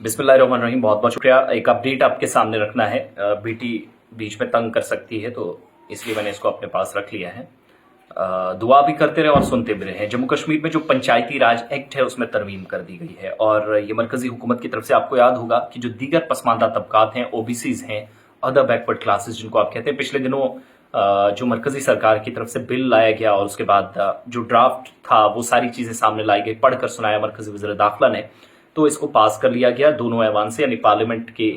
बिस्मिल्लाहिर्रहमानिर्रहीम। बहुत बहुत शुक्रिया। एक अपडेट आपके सामने रखना है। बेटी बीच में तंग कर सकती है, तो इसलिए मैंने इसको अपने पास रख लिया है। दुआ भी करते रहे और सुनते भी रहे। जम्मू कश्मीर में जो पंचायती राज एक्ट है उसमें तरमीम कर दी गई है, और ये मरकजी हुकूमत की तरफ से आपको याद होगा कि जो दीगर पसमानदा तबकात हैं, ओबीसीज हैं, अदर बैकवर्ड क्लासेस जिनको आप कहते हैं, पिछले दिनों जो मरकजी सरकार की तरफ से बिल लाया गया और उसके बाद जो ड्राफ्ट था वो सारी चीजें सामने लाई गई, पढ़कर सुनाया मरकजी वज़ीर दाखिला ने, तो इसको पास कर लिया गया दोनों ऐवान से, यानी पार्लियामेंट के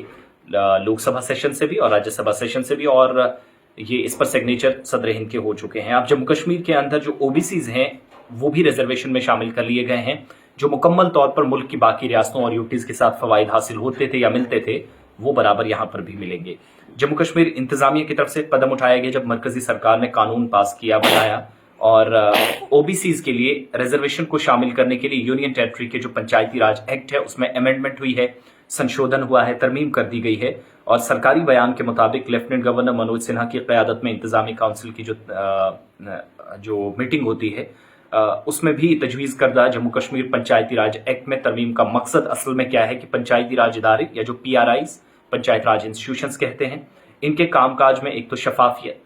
लोकसभा सेशन से भी और राज्यसभा सेशन से भी, और ये इस पर सिग्नेचर सदर हिंद के हो चुके हैं। अब जम्मू कश्मीर के अंदर जो ओबीसीज हैं वो भी रिजर्वेशन में शामिल कर लिए गए हैं। जो मुकम्मल तौर पर मुल्क की बाकी रियासतों और यूटीज के साथ फवाइद हासिल होते थे या मिलते थे, वो बराबर यहां पर भी मिलेंगे। जम्मू कश्मीर इंतजामिया की तरफ से कदम उठाया गया जब मरकजी सरकार ने कानून पास किया, बनाया, और ओबीसीज के लिए रिजर्वेशन को शामिल करने के लिए यूनियन टेरिटरी के जो पंचायती राज एक्ट है उसमें अमेंडमेंट हुई है, संशोधन हुआ है, तरमीम कर दी गई है। और सरकारी बयान के मुताबिक लेफ्टिनेंट गवर्नर मनोज सिन्हा की क़यादत में इंतजामी काउंसिल की जो मीटिंग होती है उसमें भी तजवीज़ करदा जम्मू कश्मीर पंचायती राज एक्ट में तरमीम का मकसद असल में क्या है कि पंचायती राज इदारे या जो PRIs, पंचायत राज इंस्टीट्यूशंस कहते हैं, इनके कामकाज में एक तो शफाफियत,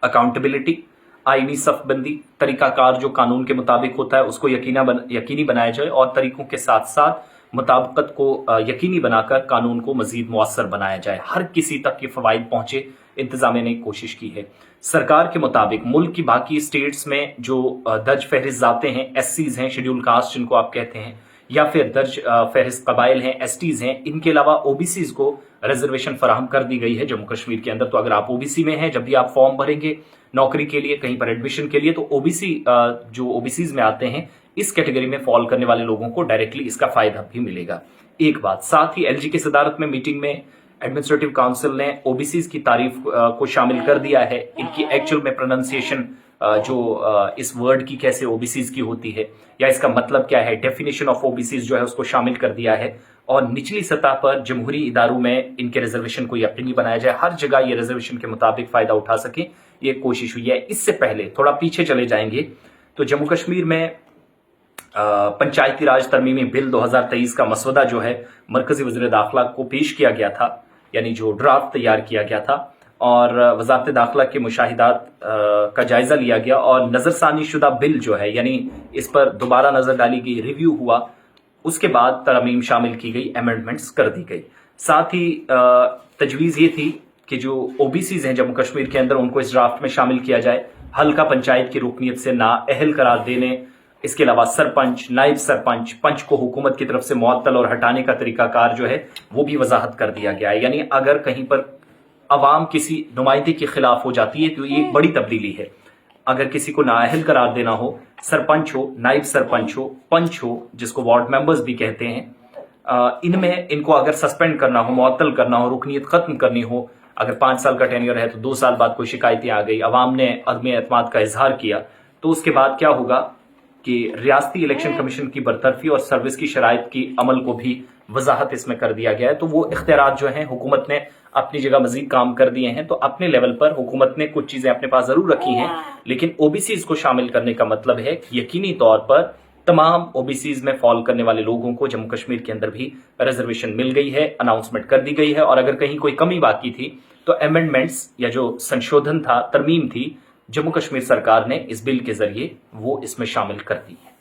अकाउंटेबिलिटी, आईनी सफबंदी, तरीकाकार जो कानून के मुताबिक होता है उसको यकीनी बनाया जाए, और तरीकों के साथ साथ मुताबिकत को यकीनी बनाकर कानून को मजीद मुअस्सर बनाया जाए, हर किसी तक ये फवाइद पहुंचे, इंतजामिया ने कोशिश की है। सरकार के मुताबिक मुल्क की बाकी स्टेट्स में जो दर्ज फहरिस्त जाते हैं, SCs हैं, शेड्यूल कास्ट जिनको आप कहते हैं, या फिर दर्ज फहरिस्त कबाइल हैं, STs हैं, इनके अलावा ओबीसीज को रिजर्वेशन फराहम कर दी गई है जम्मू कश्मीर के अंदर। तो अगर आप ओबीसी में हैं, जब भी आप फॉर्म भरेंगे नौकरी के लिए, कहीं पर एडमिशन के लिए, तो ओबीसी जो ओबीसीज में आते हैं, इस कैटेगरी में फॉल करने वाले लोगों को डायरेक्टली इसका फायदा भी मिलेगा। एक बात, साथ ही LG की सदारत में मीटिंग में एडमिनिस्ट्रेटिव काउंसिल ने ओबीसीज की तारीफ को शामिल कर दिया है। इनकी एक्चुअल में प्रोनाउंसिएशन जो इस वर्ड की कैसे ओबीसीज की होती है या इसका मतलब क्या है, डेफिनेशन ऑफ ओबीसीज जो है उसको शामिल कर दिया है, और निचली सतह पर जमहूरी इदारों में इनके रिजर्वेशन को यकीनी बनाया जाए, हर जगह ये रिजर्वेशन के मुताबिक फायदा उठा सके, ये कोशिश हुई है। इससे पहले थोड़ा पीछे चले जाएंगे तो जम्मू कश्मीर में पंचायती राज तरमीमी बिल 2023 का मसवदा जो है मरकजी वज़ीर दाखिला को पेश किया गया था, यानी जो ड्राफ्ट तैयार किया गया था, और वज़ारत दाखिला के मुशाहिदात का जायजा लिया गया, और नजरसानी शुदा बिल जो है, यानी इस पर दोबारा नजर डाली गई, रिव्यू हुआ, उसके बाद तरमीम शामिल की गई, अमेंडमेंट्स कर दी गई। साथ ही तजवीज़ ये थी कि जो ओबीसीज हैं जम्मू कश्मीर के अंदर उनको इस ड्राफ्ट में शामिल किया जाए, हल्का पंचायत की रुकनीत से नाअहल करार देने, इसके अलावा सरपंच, नायब सरपंच, पंच को हुकूमत की तरफ से मुअत्तल और हटाने का तरीकाकार जो है वो भी वजाहत कर दिया गया है। यानी अगर कहीं पर अवाम किसी नुमाइंदे के खिलाफ हो जाती है तो ये एक बड़ी तब्दीली है। अगर किसी को नाअहल करार देना हो, सरपंच हो, नायब सरपंच हो, पंच हो, जिसको वार्ड मेंबर्स भी कहते हैं, इनमें इनको अगर सस्पेंड करना हो, मुअत्तल करना हो, रुकनीत खत्म करनी हो, अगर 5 साल का टेन्योर है तो 2 साल बाद कोई शिकायतें आ गई, अवाम ने अदम एतमाद का इजहार किया, तो उसके बाद क्या होगा कि रियासती इलेक्शन कमीशन की बरतरफी और सर्विस की शराइत की अमल को भी वजाहत इसमें कर दिया गया है। तो वो इख्तियारात जो हैं हुकूमत ने अपनी जगह मजीद काम कर दिए हैं। तो अपने लेवल पर हुकूमत ने कुछ चीजें अपने पास जरूर रखी हैं, लेकिन ओबीसीज को शामिल करने का मतलब है कि यकीनी तौर पर तमाम ओबीसीज में फॉल करने वाले लोगों को जम्मू कश्मीर के अंदर भी रिजर्वेशन मिल गई है, अनाउंसमेंट कर दी गई है। और अगर कहीं कोई कमी बाकी थी तो अमेंडमेंट्स या जो संशोधन था, तरमीम थी, जम्मू कश्मीर सरकार ने इस बिल के जरिए वो इसमें शामिल कर दी है।